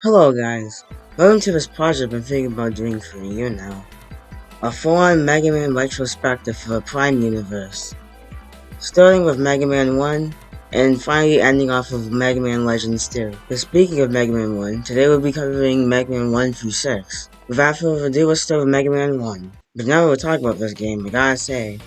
Hello guys, welcome to this project I've been thinking about doing for a year now. A full-on Mega Man retrospective for the Prime Universe. Starting with Mega Man 1, and finally ending off with Mega Man Legends 2. But speaking of Mega Man 1, today we'll be covering Mega Man 1 through 6. Without further ado, let's start with Mega Man 1. But now that we're talking about this game, I gotta say,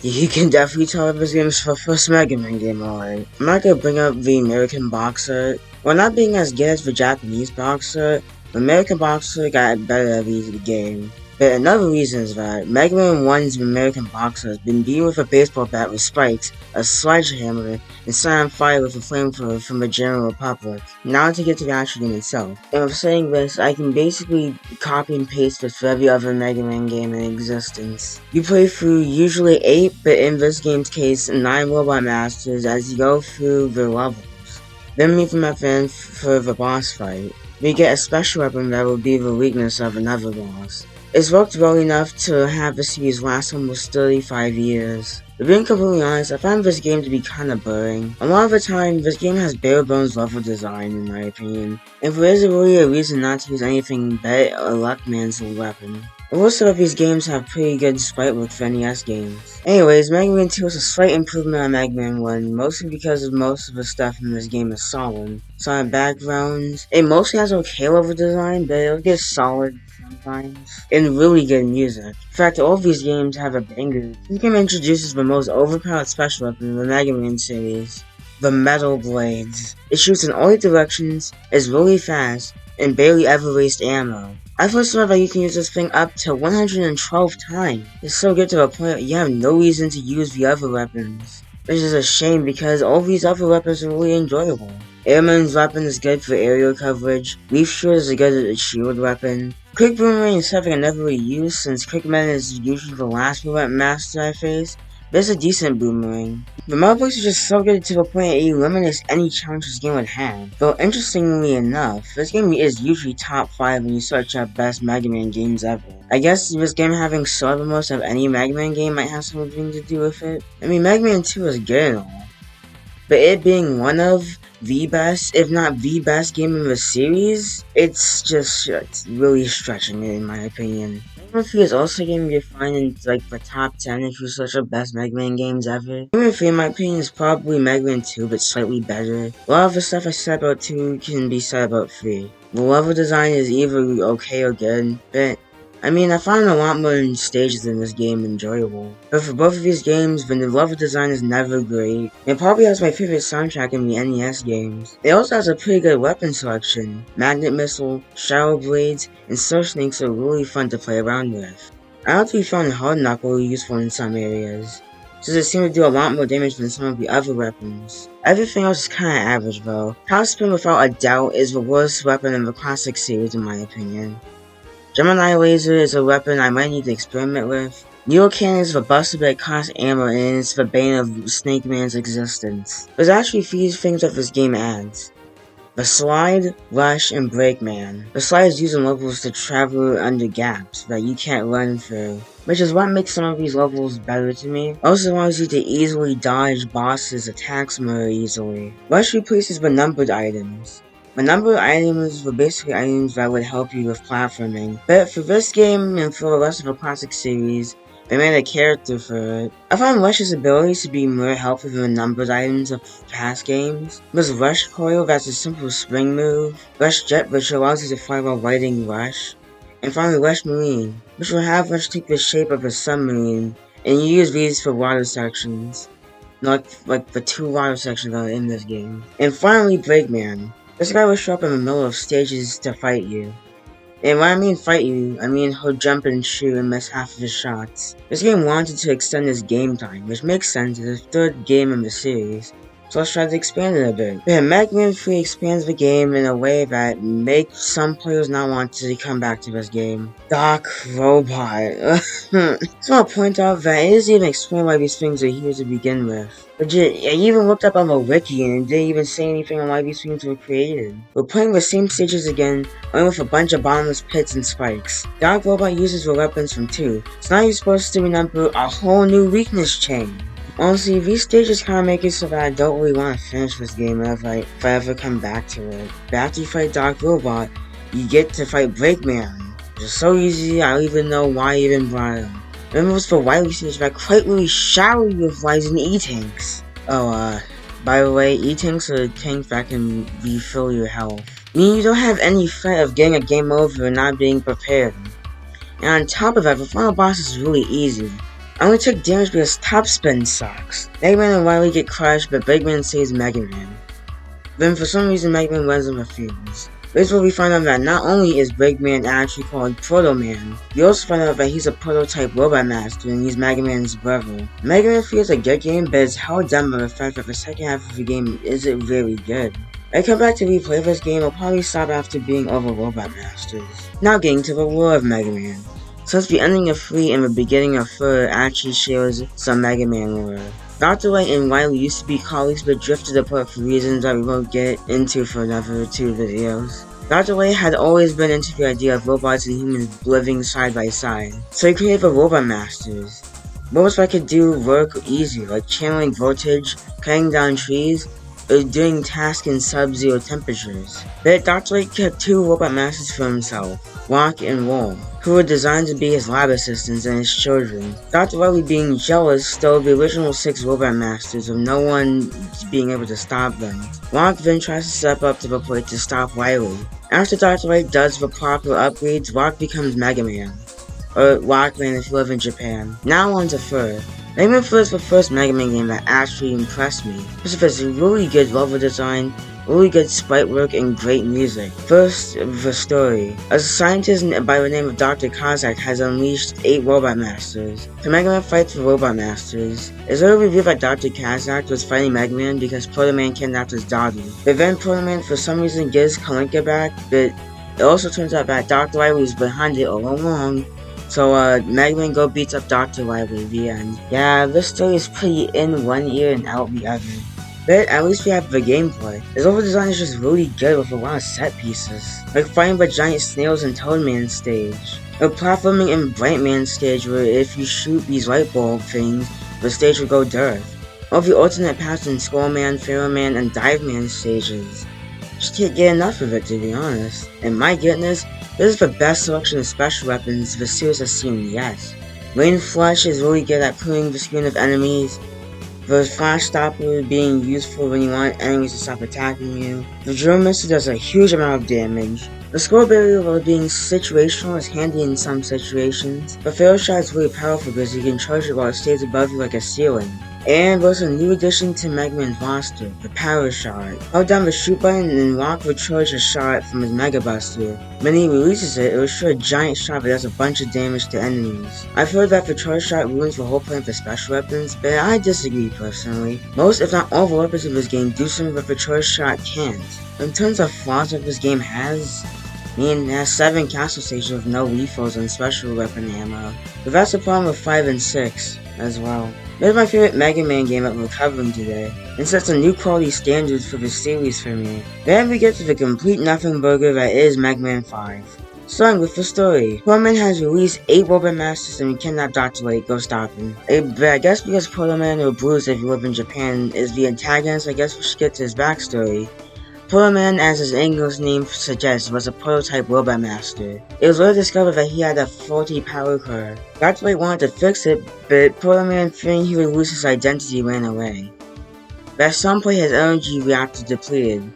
you can definitely tell that this game is the first Mega Man game, alright. I'm not gonna bring up the American box art. While not being as good as the Japanese box art, the American box art got better at the game. But another reason is that Mega Man 1's American box art has been beaten with a baseball bat with spikes, a sledgehammer, and set on fire with a flamethrower from the General Republic. Now to get to the actual game itself. And with saying this, I can basically copy and paste it for every other Mega Man game in existence. You play through usually 8, but in this game's case, 9 Robot Masters as you go through the levels. Then meet them at the end for the boss fight. We get a special weapon that will be the weakness of another boss. It's worked well enough to have the series last almost 35 years. But being completely honest, I find this game to be kinda boring. A lot of the time, this game has bare bones level design in my opinion, and there isn't really a reason not to use anything but a Luckman's weapon. Most of these games have pretty good sprite work for NES games. Anyways, Mega Man 2 is a slight improvement on Mega Man 1, mostly because of most of the stuff in this game is solid. Solid backgrounds. It mostly has okay level design, but it'll get solid sometimes. And really good music. In fact, all of these games have a banger. This game introduces the most overpowered special weapon in the Mega Man series. The Metal Blades. It shoots in all directions, is really fast, and barely ever wastes ammo. I first learned that you can use this thing up to 112 times. It's so good to the point that you have no reason to use the other weapons. Which is a shame because all these other weapons are really enjoyable. Airman's weapon is good for aerial coverage, Leaf Shield is a good shield weapon. Quick Boomerang is something I never really use since Quickman is usually the last movement master I face. But it's a decent boomerang. The Metal Blades are just so good to the point it eliminates any challenge this game would have. Though interestingly enough, this game is usually top 5 when you search up best Mega Man games ever. I guess this game having sold the most of any Mega Man game might have something to do with it. I mean, Mega Man 2 is good and all, but it being one of the best, if not the best game in the series, it's really stretching it in my opinion. Mega Man 3 is also going to be find in like the top 10 if you search up best Mega Man games ever. Mega Man 3 in my opinion is probably Mega Man 2 but slightly better. A lot of the stuff I said about 2 can be said about 3. The level design is either okay or good, but I mean, I find a lot more stages in this game enjoyable. But for both of these games, the level design is never great. It probably has my favorite soundtrack in the NES games. It also has a pretty good weapon selection. Magnet Missile, Shadow Blades, and Surf Snakes are really fun to play around with. I also found Hard Knuckle useful in some areas, since it seemed to do a lot more damage than some of the other weapons. Everything else is kinda average though. Top Spin without a doubt is the worst weapon in the classic series in my opinion. Gemini Laser is a weapon I might need to experiment with. Neo Cannon is the buster but it costs ammo and it's the bane of Snake Man's existence. There's actually a few things that this game adds. The Slide, Rush, and Break Man. The Slide is used in levels to travel under gaps that you can't run through, which is what makes some of these levels better to me. Also allows you to easily dodge bosses' attacks more easily. Rush replaces the numbered items. The number of items were basically items that would help you with platforming, but for this game and for the rest of the classic series, they made a character for it. I found Rush's abilities to be more helpful than the numbered items of past games. There's Rush Coil, that's a simple spring move, Rush Jet, which allows you to fly while riding Rush, and finally Rush Marine, which will have Rush take the shape of a submarine, and you use these for water sections, like the 2 water sections that are in this game. And finally Break Man. This guy will show up in the middle of stages to fight you. And when I mean fight you, I mean he'll jump and shoot and miss half of his shots. This game wanted to extend his game time, which makes sense as the 3rd game in the series, so let's try to expand it a bit. Yeah, Mega Man 3 expands the game in a way that makes some players not want to come back to this game. Doc Robot. I just want to point out that it doesn't even explain why these things are here to begin with. Legit, I even looked up on the wiki and it didn't even say anything on why these things were created. We're playing the same stages again, only with a bunch of bottomless pits and spikes. Doc Robot uses the weapons from 2, so now you're supposed to remember a whole new weakness chain. Honestly, these stages kind of make it so that I don't really want to finish this game if I ever come back to it. But after you fight Dark Robot, you get to fight Breakman. It's so easy, I don't even know why I even brought him. Remember, it was for Wily stage, but I quite really showered you with rising E-Tanks. Oh, by the way, E-Tanks are tanks that can refill your health. Meaning you don't have any threat of getting a game over and not being prepared. And on top of that, the final boss is really easy. I only took damage because Top Spin sucks. Mega Man and Wily get crushed, but Big Man saves Mega Man. Then for some reason Mega Man lets him refuse. This is where we find out that not only is Big Man actually called Proto Man, we also find out that he's a prototype robot master and he's Mega Man's brother. Mega Man feels a good game, but it's held down by the fact that the second half of the game isn't very good. If I come back to replay this game, I'll probably stop after being over Robot Masters. Now getting to the lore of Mega Man. Since the ending of 3 and the beginning of 4 actually shares some Mega Man lore. Dr. Light and Wily used to be colleagues but drifted apart for reasons that we won't get into for another 2 videos. Dr. Light had always been into the idea of robots and humans living side by side, so he created the Robot Masters. Robots that could do work easy, like channeling voltage, cutting down trees, or doing tasks in sub-zero temperatures. But Dr. Light kept 2 Robot Masters for himself, Rock and Roll, who were designed to be his lab assistants and his children. Dr. Wily, being jealous, stole the original 6 Robot Masters with no one being able to stop them. Rock then tries to step up to the plate to stop Wily. After Dr. Light does the proper upgrades, Rock becomes Mega Man. Or Rockman if you live in Japan. Now on to Fur. Mega Man 4 is the first Mega Man game that actually impressed me. Because of its really good level design, really good sprite work, and great music. First, the story. A scientist by the name of Dr. Kazak has unleashed 8 Robot Masters. So Mega Man fights the Robot Masters. It's later revealed that Dr. Kazak was fighting Mega Man because Proto Man kidnapped his daughter. But then Proto Man for some reason gives Kalinka back, but it also turns out that Dr. Wily was behind it all along. So, Mega Man Go beats up Dr. Wily, the end. Yeah, this story is pretty in one ear and out the other. But at least we have the gameplay. His level design is just really good with a lot of set pieces. Like fighting the giant snails in Toad Man stage. Or platforming in Bright Man stage where if you shoot these light bulb things, the stage will go dirt. Or the alternate paths in Skull Man, Pharaoh Man, and Dive Man stages. Just can't get enough of it, to be honest. And my goodness, this is the best selection of special weapons the series has seen yet. Rain Flush is really good at clearing the screen of enemies. The Flash Stopper being useful when you want enemies to stop attacking you. The Drill Missile does a huge amount of damage. The Scroll Barrier, while being situational, is handy in some situations. The Fail Shot is really powerful because you can charge it while it stays above you like a ceiling. And there's a new addition to Mega Man's roster, the Power Shot. Hold down the shoot button and Rock will charge a shot from his Mega Buster. When he releases it, it will shoot a giant shot that does a bunch of damage to enemies. I've heard that the charge shot ruins the whole plan for special weapons, but I disagree personally. Most, if not all, the weapons of this game do something that the charge shot can't. In terms of flaws that this game has, it has 7 castle stages with no refills on special weapon ammo. But that's the problem with 5 and 6 as well. This is my favorite Mega Man game that we're covering today, and sets a new quality standards for the series for me. Then we get to the complete nothing burger that is Mega Man 5. Starting with the story. Proto Man has released 8 Robot Masters and we kidnap Dr. Light, go stop him. But I guess because Proto Man, or Bruce if you live in Japan, is the antagonist, I guess we should get to his backstory. Proto Man, as his English name suggests, was a prototype Robot Master. It was later discovered that he had a faulty power core. Dr. Light wanted to fix it, but Proto Man, fearing he would lose his identity, ran away. But at some point his energy reactor depleted.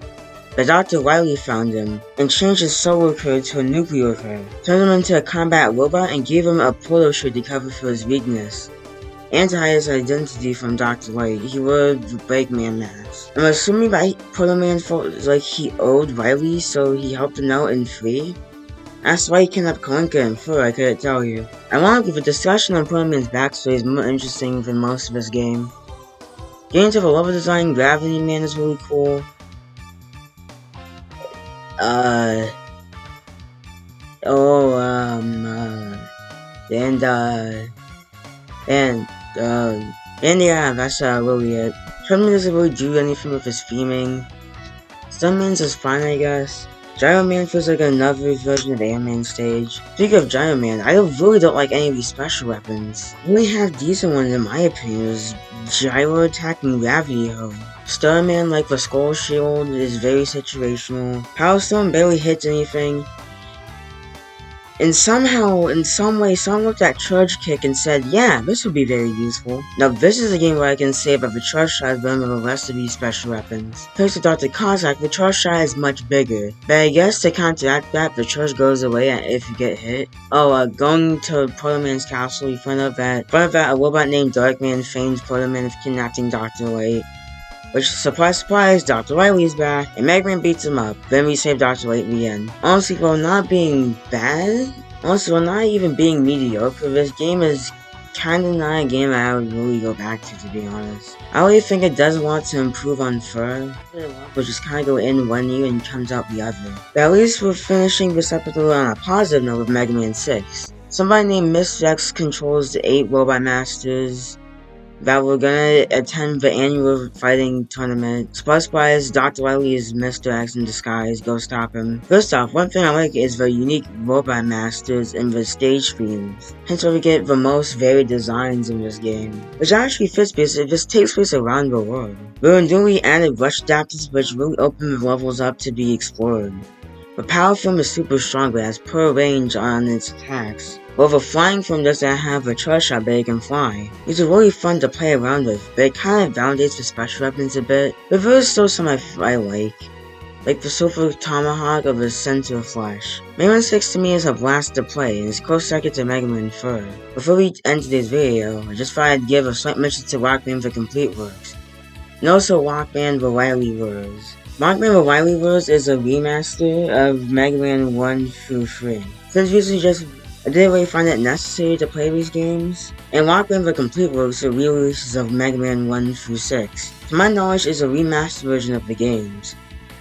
But Dr. Wily found him, and changed his solar core to a nuclear core, turned him into a combat robot, and gave him a proto shield to cover for his weakness. And to hide his identity from Dr. Light, he wore the Breakman mask. I'm assuming that Proto Man felt like he owed Wily, so he helped him out in 3? That's why he kidnapped Kalinka in 4, I couldn't tell you. Ironically, the discussion on Proto Man's backstory is more interesting than most of this game. Getting to the level design, Gravity Man is really cool. Yeah, that's really it. Toad Man doesn't really do anything with his theming. Stuntman's is fine, I guess. Gyro Man feels like another version of Air Man stage. Speaking of Gyro Man, I really don't like any of these special weapons. The only half decent ones in my opinion is Gyro Attack and Gravity Hoe. Starman, like the Skull Shield, is very situational. Power Stone barely hits anything. And somehow, in some way, someone looked at Charge Kick and said, yeah, this would be very useful. Now this is a game where I can say about the Charge Shot is better than the rest of these special weapons. Thanks to Dr. Kozak, the Charge Shot is much bigger. But I guess to counteract that, the Charge goes away if you get hit. Going to Proto Man's castle, you find out that a robot named Darkman feigns Proto Man of kidnapping Dr. Light. Which, surprise surprise, Dr. Wily's back, and Mega Man beats him up. Then we save Dr. Light in the end. Honestly, while not being bad, while not even being mediocre, this game is kinda not a game I would really go back to be honest. I really think it does want to improve on fur, which just kinda go in one ear and comes out the other. But at least we're finishing this episode on a positive note with Mega Man 6. Somebody named Miss Vex controls the 8 Robot Masters that we're gonna attend the annual fighting tournament. Surprise, Dr. Wily is Mr. X in disguise. Go stop him. First off, one thing I like is the unique robot masters and the stage themes. Hence why we get the most varied designs in this game. Which actually fits because this takes place around the world. There are newly added rush adapters which really open the levels up to be explored. The power form is super strong but has poor range on its attacks. While the flying form doesn't have a charge shot but it can fly. These are really fun to play around with, but it kinda validates the special weapons a bit, but there is still some I like the Super Tomahawk or the Center Flash. Mega Man 6 to me is a blast to play, and is close second to Mega Man 4. Before we end today's video, I just thought I'd give a slight mention to Rockman for Complete Works, and also Rockman the Wily Wars. Rockman the Wily Wars is a remaster of Mega Man 1 through 3. Since usually I didn't really find it necessary to play these games, and Rockman the Complete Works are re-releases of Mega Man 1 through 6. To my knowledge, is a remastered version of the games.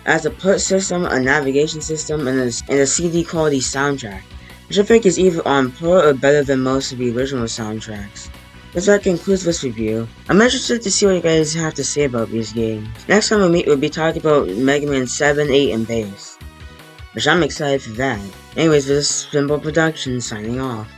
It has a put system, a navigation system, and a CD quality soundtrack, which I think is either on par or better than most of the original soundtracks. That concludes this review. I'm interested to see what you guys have to say about these games. Next time we'll be talking about Mega Man 7, 8, and Bass, which I'm excited for that. Anyways, this is Simple Production signing off.